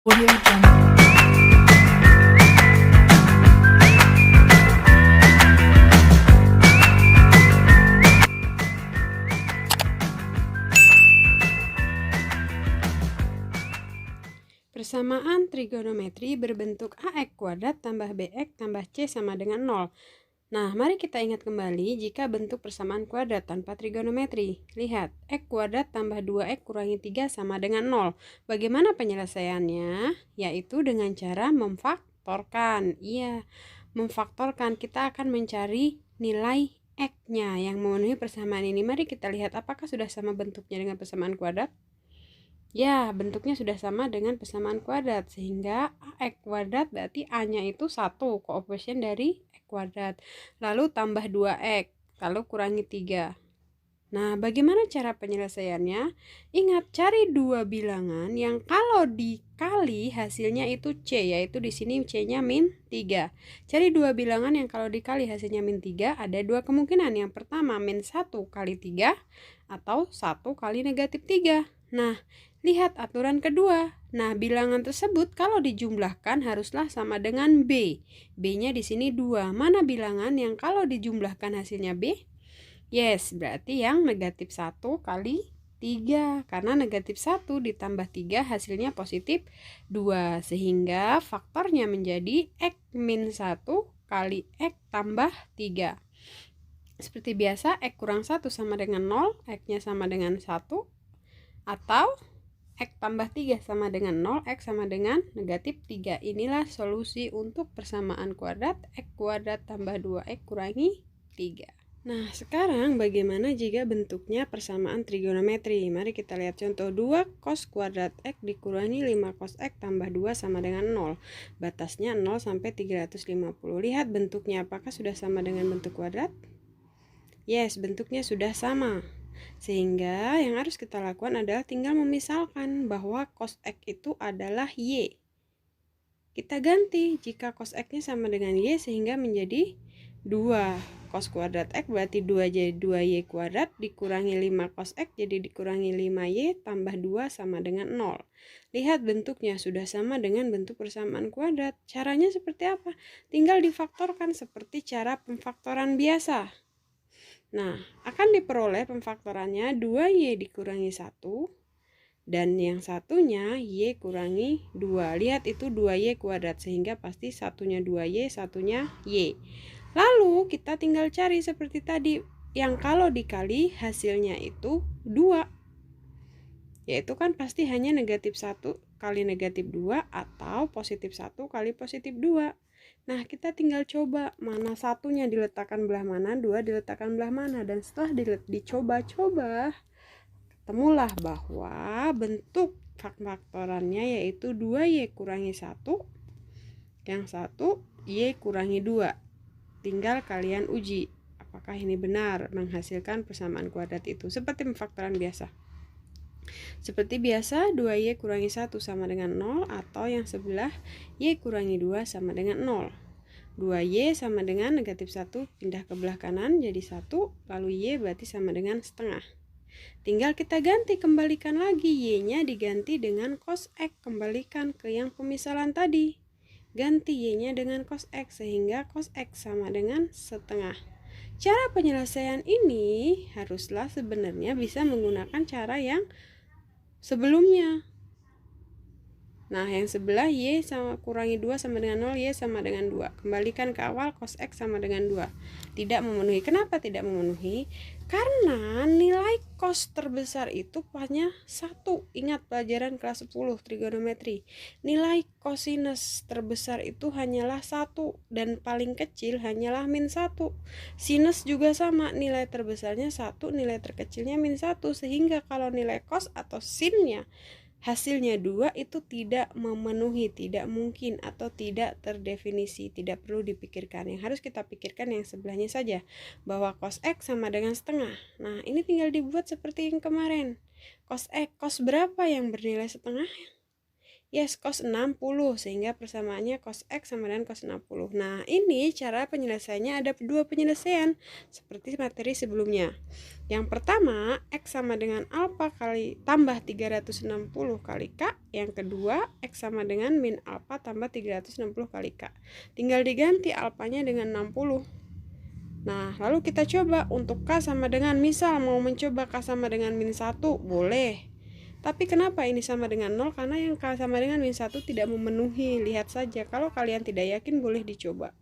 Audio Jungle. Persamaan trigonometri berbentuk AX kuadrat tambah BX tambah C sama dengan 0. Nah, mari kita ingat kembali jika bentuk persamaan kuadrat tanpa trigonometri. Lihat, X kuadrat tambah 2X kurangi 3 sama dengan 0. Bagaimana penyelesaiannya? Yaitu dengan cara memfaktorkan. Iya, memfaktorkan kita akan mencari nilai X-nya yang memenuhi persamaan ini. Mari kita lihat apakah sudah sama bentuknya dengan persamaan kuadrat. Ya, bentuknya sudah sama dengan persamaan kuadrat, sehingga AX kuadrat berarti A-nya itu 1, koefisien dari X kuadrat. Lalu tambah 2X, lalu kurangi 3. Nah, bagaimana cara penyelesaiannya? Ingat, cari dua bilangan yang kalau dikali hasilnya itu C, yaitu di sini C-nya min 3. Cari dua bilangan yang kalau dikali hasilnya min 3, ada dua kemungkinan. Yang pertama, min 1 kali 3, atau 1 kali negatif 3. Nah, lihat aturan kedua. Nah, bilangan tersebut kalau dijumlahkan haruslah sama dengan B. B-nya di sini 2. Mana bilangan yang kalau dijumlahkan hasilnya B? Yes, berarti yang negatif 1 kali 3. Karena negatif 1 ditambah 3 hasilnya positif 2. Sehingga faktornya menjadi X min 1 kali X tambah 3. Seperti biasa, X kurang 1 sama dengan 0, X-nya sama dengan 1. Atau X tambah 3 sama dengan 0, X sama dengan negatif 3. Inilah solusi untuk persamaan kuadrat X kuadrat tambah 2X kurangi 3. Nah, sekarang bagaimana jika bentuknya persamaan trigonometri? Mari kita lihat contoh 2 cos kuadrat X dikurangi 5 cos X tambah 2 sama dengan 0. Batasnya 0 sampai 350. Lihat bentuknya, apakah sudah sama dengan bentuk kuadrat? Yes, bentuknya sudah sama. Sehingga yang harus kita lakukan adalah tinggal memisalkan bahwa cos X itu adalah Y. Kita ganti jika cos X-nya sama dengan Y sehingga menjadi 2. Cos kuadrat X berarti 2 jadi 2Y kuadrat dikurangi 5 cos X jadi dikurangi 5Y tambah 2 sama dengan 0. Lihat bentuknya sudah sama dengan bentuk persamaan kuadrat. Caranya seperti apa? Tinggal difaktorkan seperti cara pemfaktoran biasa. Nah, akan diperoleh pemfaktorannya 2Y dikurangi 1 dan yang satunya Y kurangi 2. Lihat itu 2Y kuadrat sehingga pasti satunya 2Y, satunya Y. Lalu kita tinggal cari seperti tadi yang kalau dikali hasilnya itu 2. Yaitu kan pasti hanya negatif 1 kali negatif 2 atau positif 1 kali positif 2. Nah, kita tinggal coba mana satunya diletakkan belah mana, 2 diletakkan belah mana. Dan setelah dicoba-coba, ketemulah bahwa bentuk faktorannya yaitu 2Y kurangi 1, yang satu Y kurangi 2. Tinggal kalian uji apakah ini benar menghasilkan persamaan kuadrat itu. Seperti pemfaktoran biasa. Seperti biasa, 2Y kurangi 1 sama dengan 0 atau yang sebelah Y kurangi 2 sama dengan 0. 2Y sama dengan negatif 1 pindah ke belah kanan jadi 1, lalu Y berarti sama dengan setengah. Tinggal kita ganti, kembalikan lagi, Y-nya diganti dengan cos X, kembalikan ke yang pemisalan tadi. Ganti Y-nya dengan cos X sehingga cos X sama dengan setengah. Cara penyelesaian ini haruslah sebenarnya bisa menggunakan cara yang sebelumnya. Nah, yang sebelah Y sama kurangi 2 sama dengan 0, Y sama dengan 2. Kembalikan ke awal, cos X sama dengan 2. Tidak memenuhi. Kenapa tidak memenuhi? Karena nilai cos terbesar itu hanya 1. Ingat pelajaran kelas 10 trigonometri. Nilai cosinus terbesar itu hanyalah 1 dan paling kecil hanyalah min 1. Sinus juga sama, nilai terbesarnya 1, nilai terkecilnya min 1. Sehingga kalau nilai cos atau sinnya hasilnya 2 itu tidak memenuhi, tidak mungkin atau tidak terdefinisi, tidak perlu dipikirkan. Yang harus kita pikirkan yang sebelahnya saja, bahwa cos X sama dengan setengah. Nah, ini tinggal dibuat seperti yang kemarin. Cos X, cos berapa yang bernilai setengah? Yes, cos 60, sehingga persamaannya cos X sama dengan cos 60. Nah, ini cara penyelesaiannya ada dua penyelesaian, seperti materi sebelumnya. Yang pertama, X sama dengan alfa kali tambah 360 kali K. Yang kedua, X sama dengan min alfa tambah 360 kali K. Tinggal diganti alfanya dengan 60. Nah, lalu kita coba untuk K sama dengan, misal mau mencoba K sama dengan min 1, boleh. Tapi kenapa ini sama dengan 0? Karena yang K sama dengan min 1 tidak memenuhi. Lihat saja, kalau kalian tidak yakin boleh dicoba.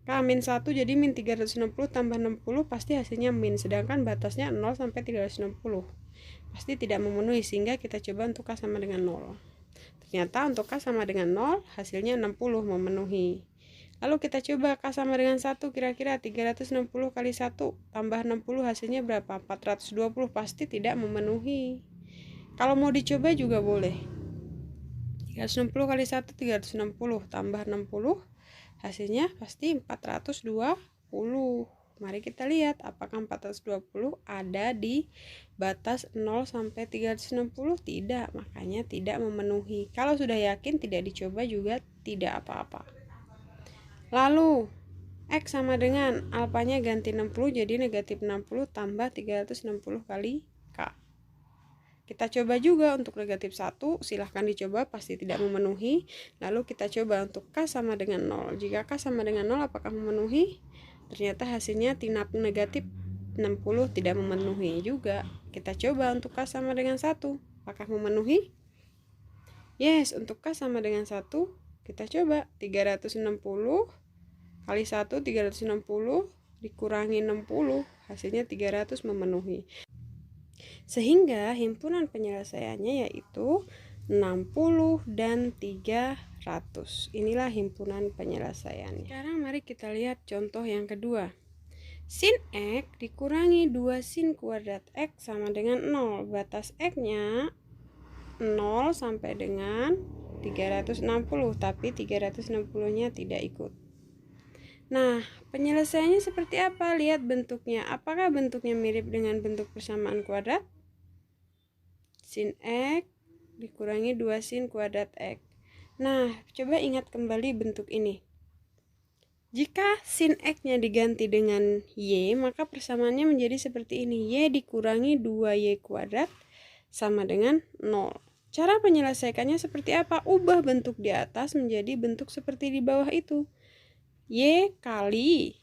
K min 1 jadi min 360 tambah 60 pasti hasilnya min. Sedangkan batasnya 0 sampai 360. Pasti tidak memenuhi, sehingga kita coba untuk K sama dengan 0. Ternyata untuk K sama dengan 0 hasilnya 60 memenuhi. Lalu kita coba K sama dengan 1, kira-kira 360 kali 1 tambah 60 hasilnya berapa? 420, pasti tidak memenuhi. Kalau mau dicoba juga boleh. 360 kali 1, 360 tambah 60 hasilnya pasti 420. Mari kita lihat apakah 420 ada di batas 0 sampai 360. Tidak, makanya tidak memenuhi. Kalau sudah yakin tidak dicoba juga tidak apa-apa. Lalu X sama dengan alfanya ganti 60 jadi negatif 60 tambah 360 kali K. Kita coba juga untuk negatif 1, silahkan dicoba, pasti tidak memenuhi. Lalu kita coba untuk K sama dengan 0. Jika K sama dengan 0 apakah memenuhi? Ternyata hasilnya negatif 60 tidak memenuhi juga. Kita coba untuk K sama dengan 1. Apakah memenuhi? Yes, untuk K sama dengan 1. Kita coba 360 kali 1, 360 dikurangi 60, hasilnya 300 memenuhi. Sehingga himpunan penyelesaiannya yaitu 60 dan 300. Inilah himpunan penyelesaiannya. Sekarang mari kita lihat contoh yang kedua. Sin X dikurangi 2 sin kuadrat X sama dengan 0. Batas X-nya 0 sampai dengan 360, tapi 360-nya tidak ikut. Nah, penyelesaiannya seperti apa? Lihat bentuknya. Apakah bentuknya mirip dengan bentuk persamaan kuadrat? Sin X dikurangi 2 sin kuadrat X. Nah, coba ingat kembali bentuk ini. Jika sin X-nya diganti dengan Y, maka persamaannya menjadi seperti ini. Y dikurangi 2Y kuadrat sama dengan 0. Cara menyelesaikannya seperti apa? Ubah bentuk di atas menjadi bentuk seperti di bawah itu. Y kali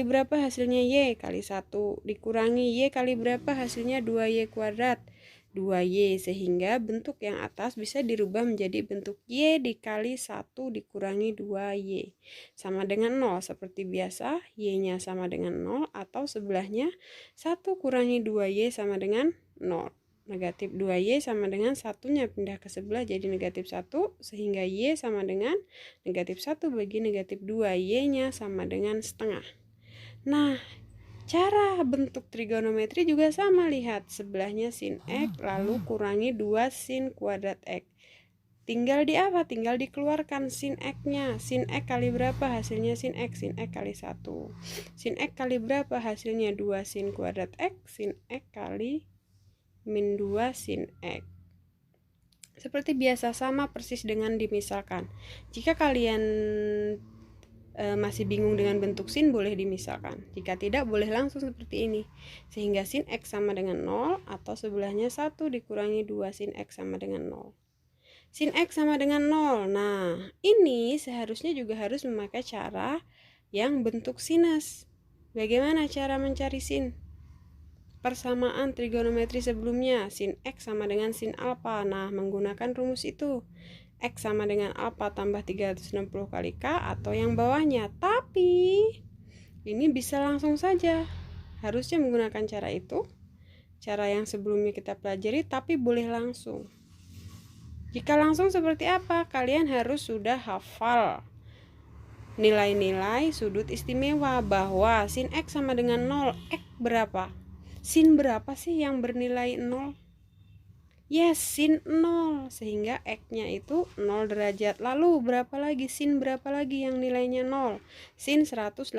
berapa hasilnya? Y kali 1 dikurangi Y kali berapa hasilnya? 2Y kuadrat 2Y, sehingga bentuk yang atas bisa dirubah menjadi bentuk Y dikali 1 dikurangi 2Y sama dengan 0. Seperti biasa, Y nya sama dengan 0, atau sebelahnya 1 kurangi 2Y sama dengan 0. Negatif 2Y sama dengan 1-nya pindah ke sebelah jadi negatif 1, sehingga Y sama dengan negatif 1 bagi negatif 2, Y-nya sama dengan setengah. Nah, cara bentuk trigonometri juga sama. Lihat, sebelahnya sin X lalu kurangi 2 sin kuadrat X. Tinggal di apa? Tinggal dikeluarkan sin X-nya. Sin X kali berapa hasilnya? Sin X kali 1. Sin X kali berapa hasilnya? 2 sin kuadrat X. Sin X kali min 2 sin X. Seperti biasa, sama persis dengan dimisalkan. Jika kalian masih bingung dengan bentuk sin, boleh dimisalkan. Jika tidak, boleh langsung seperti ini. Sehingga sin X sama dengan 0, atau sebelahnya 1 dikurangi 2 sin X sama dengan 0. Sin X sama dengan 0. Nah, ini seharusnya juga harus memakai cara yang bentuk sinus. Bagaimana cara mencari sin? Persamaan trigonometri sebelumnya, sin X sama dengan sin alfa. Nah, menggunakan rumus itu, X sama dengan alfa tambah 360 kali K, atau yang bawahnya. Tapi ini bisa langsung saja. Harusnya menggunakan cara itu, cara yang sebelumnya kita pelajari, tapi boleh langsung. Jika langsung seperti apa? Kalian harus sudah hafal nilai-nilai sudut istimewa, bahwa sin X sama dengan 0. X berapa? Sin berapa sih yang bernilai 0? Yes, sin 0, sehingga X-nya itu 0 derajat. Lalu berapa lagi? Sin berapa lagi yang nilainya 0? Sin 180,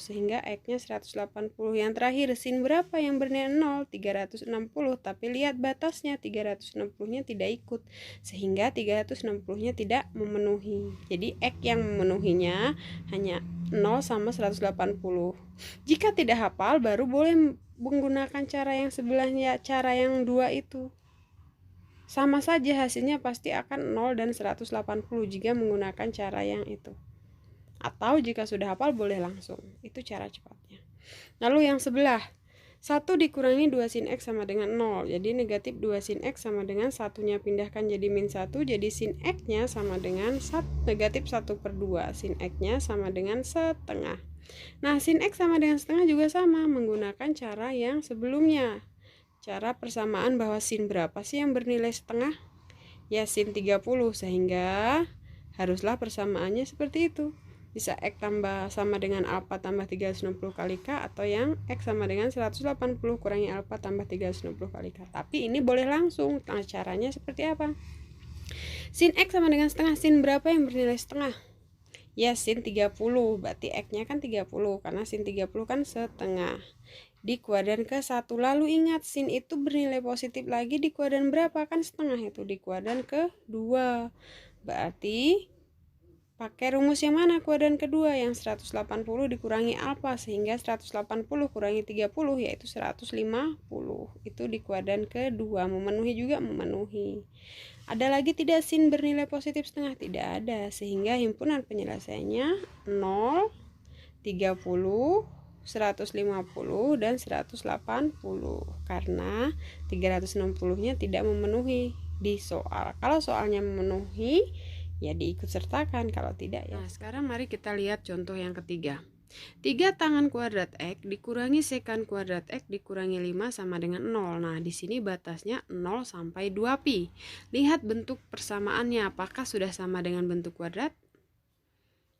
sehingga X-nya 180. Yang terakhir, sin berapa yang bernilai 0? 360, tapi lihat batasnya, 360-nya tidak ikut, sehingga 360-nya tidak memenuhi. Jadi X yang memenuhinya hanya 0 sama 180. Jika tidak hafal, baru boleh menggunakan cara yang sebelahnya, cara yang 2 itu. Sama saja hasilnya pasti akan 0 dan 180 jika menggunakan cara yang itu. Atau jika sudah hafal boleh langsung. Itu cara cepatnya. Lalu yang sebelah, 1 dikurangi 2 sin X sama dengan 0. Jadi negatif 2 sin X sama dengan satunya pindahkan jadi min 1. Jadi sin X-nya sama dengan negatif 1/2. Sin X-nya sama dengan setengah. Nah, sin X sama dengan setengah juga sama, menggunakan cara yang sebelumnya. Cara persamaan bahwa sin berapa sih yang bernilai setengah? Ya, sin 30, sehingga haruslah persamaannya seperti itu. Bisa X tambah sama dengan alfa tambah 360 kali K, atau yang X sama dengan 180 kurangi alfa tambah 360 kali K. Tapi ini boleh langsung. Nah, caranya seperti apa? Sin X sama dengan setengah. Sin berapa yang bernilai setengah? Ya, sin 30. Berarti X-nya kan 30, karena sin 30 kan setengah. Di kuadran ke-1. Lalu ingat, sin itu bernilai positif lagi di kuadran berapa? Kan setengah itu di kuadran ke-2. Berarti pakai rumus yang mana kuadran kedua? Yang 180 dikurangi alfa, sehingga 180 kurangi 30 yaitu 150. Itu di kuadran kedua. Memenuhi juga memenuhi. Ada lagi tidak sin bernilai positif setengah? Tidak ada, sehingga himpunan penyelesaiannya 0, 30, 150 dan 180, karena 360-nya tidak memenuhi di soal. Kalau soalnya memenuhi, ya diikut sertakan, kalau tidak ya. Nah, sekarang mari kita lihat contoh yang ketiga. 3 tangan kuadrat X dikurangi sekan kuadrat X dikurangi 5 sama dengan 0. Nah, di sini batasnya 0 sampai 2pi. Lihat bentuk persamaannya, apakah sudah sama dengan bentuk kuadrat?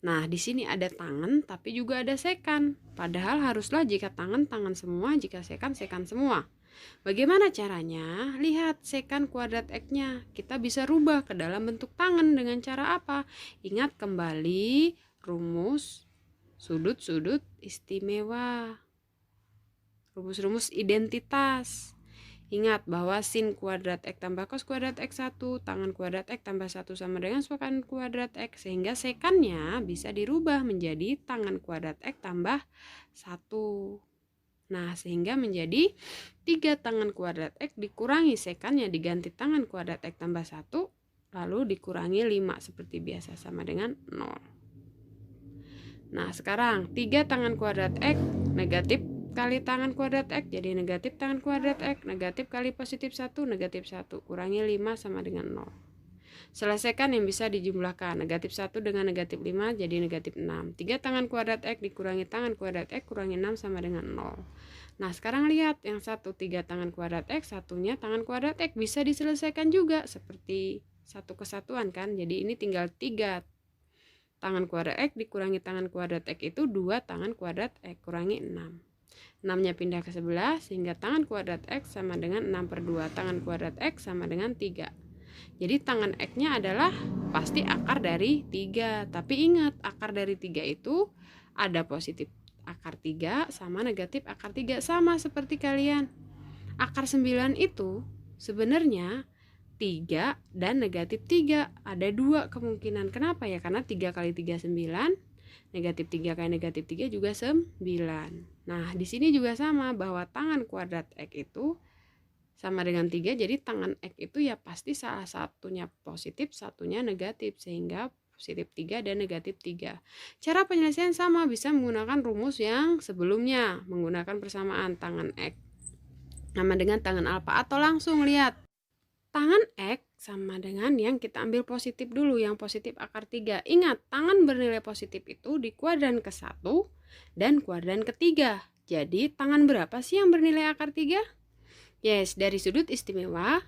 Nah, di sini ada tangan tapi juga ada sekan. Padahal haruslah jika tangan, tangan semua, jika sekan, sekan semua. Bagaimana caranya? Lihat sekan kuadrat X-nya. Kita bisa rubah ke dalam bentuk tangan dengan cara apa? Ingat kembali rumus sudut-sudut istimewa. Rumus-rumus identitas. Ingat bahwa sin kuadrat X tambah cos kuadrat X1, tangan kuadrat X tambah 1 sama dengan sekan kuadrat X, sehingga sekannya bisa dirubah menjadi tangan kuadrat X tambah 1. Nah, sehingga menjadi 3 tangan kuadrat X dikurangi sekannya diganti tangan kuadrat X tambah 1, lalu dikurangi 5 seperti biasa sama dengan 0. Nah, sekarang 3 tangan kuadrat X negatif kali tangan kuadrat X jadi negatif tangan kuadrat X, negatif kali positif 1, negatif 1, kurangi 5 sama dengan 0. Selesaikan yang bisa dijumlahkan, negatif 1 dengan negatif 5 jadi negatif 6. 3 tangan kuadrat X dikurangi tangan kuadrat X kurangi 6 sama dengan 0. Nah, sekarang lihat yang satu 3 tangan kuadrat X, satunya tangan kuadrat X, bisa diselesaikan juga seperti satu kesatuan kan. Jadi ini tinggal 3 tangan kuadrat X dikurangi tangan kuadrat X itu 2 tangan kuadrat X kurangi 6. 6-nya pindah ke sebelah, sehingga tangan kuadrat X sama dengan 6/2. Tangan kuadrat X sama dengan 3. Jadi tangan X-nya adalah pasti akar dari 3. Tapi ingat, akar dari 3 itu ada positif akar 3 sama negatif akar 3. Sama seperti kalian. Akar 9 itu sebenarnya 3 dan negatif 3. Ada 2 kemungkinan. Kenapa ya? Karena 3 kali 3 9. Negatif 3 kali negatif 3 juga 9. Nah, di sini juga sama bahwa tangan kuadrat X itu sama dengan 3. Jadi tangan X itu ya pasti salah satunya positif, satunya negatif. Sehingga positif 3 dan negatif 3. Cara penyelesaian sama, bisa menggunakan rumus yang sebelumnya. Menggunakan persamaan tangan X sama dengan tangan alfa. Atau langsung lihat. Tangan X sama dengan yang kita ambil positif dulu, yang positif akar 3. Ingat, tangan bernilai positif itu di kuadran ke-1 dan kuadran ke-3. Jadi, tangan berapa sih yang bernilai akar 3? Yes, dari sudut istimewa,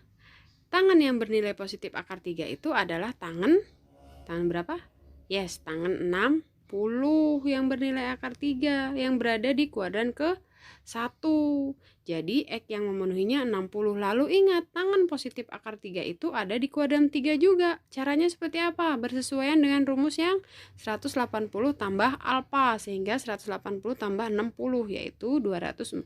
tangan yang bernilai positif akar 3 itu adalah tangan berapa? Yes, tangan 60 yang bernilai akar 3 yang berada di kuadran ke-1. Jadi X yang memenuhinya 60. Lalu ingat, tangan positif akar 3 itu ada di kuadran 3 juga. Caranya seperti apa? Bersesuaian dengan rumus yang 180 tambah alfa, sehingga 180 tambah 60 yaitu 240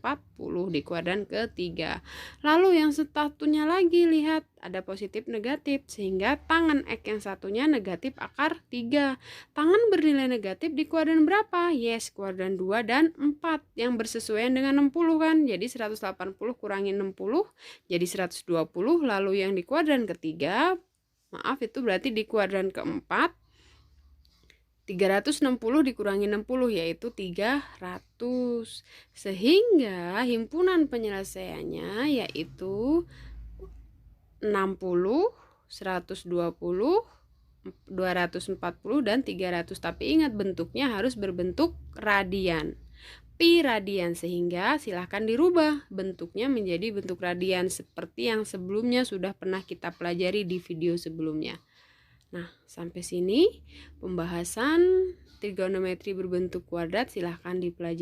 di kuadran ketiga. Lalu yang satunya lagi, lihat ada positif negatif, sehingga tangan X yang satunya negatif akar 3. Tangan bernilai negatif di kuadran berapa? Yes, kuadran 2 dan 4 yang bersesuaian dengan 60 kan. Jadi 180 kurangi 60 jadi 120. Lalu yang di kuadran ketiga, maaf itu berarti di kuadran keempat, 360 dikurangi 60 yaitu 300. Sehingga himpunan penyelesaiannya yaitu 60, 120, 240 dan 300. Tapi ingat, bentuknya harus berbentuk radian. Pi radian, sehingga silahkan dirubah bentuknya menjadi bentuk radian seperti yang sebelumnya sudah pernah kita pelajari di video sebelumnya. Nah, sampai sini pembahasan trigonometri berbentuk kuadrat silahkan dipelajari.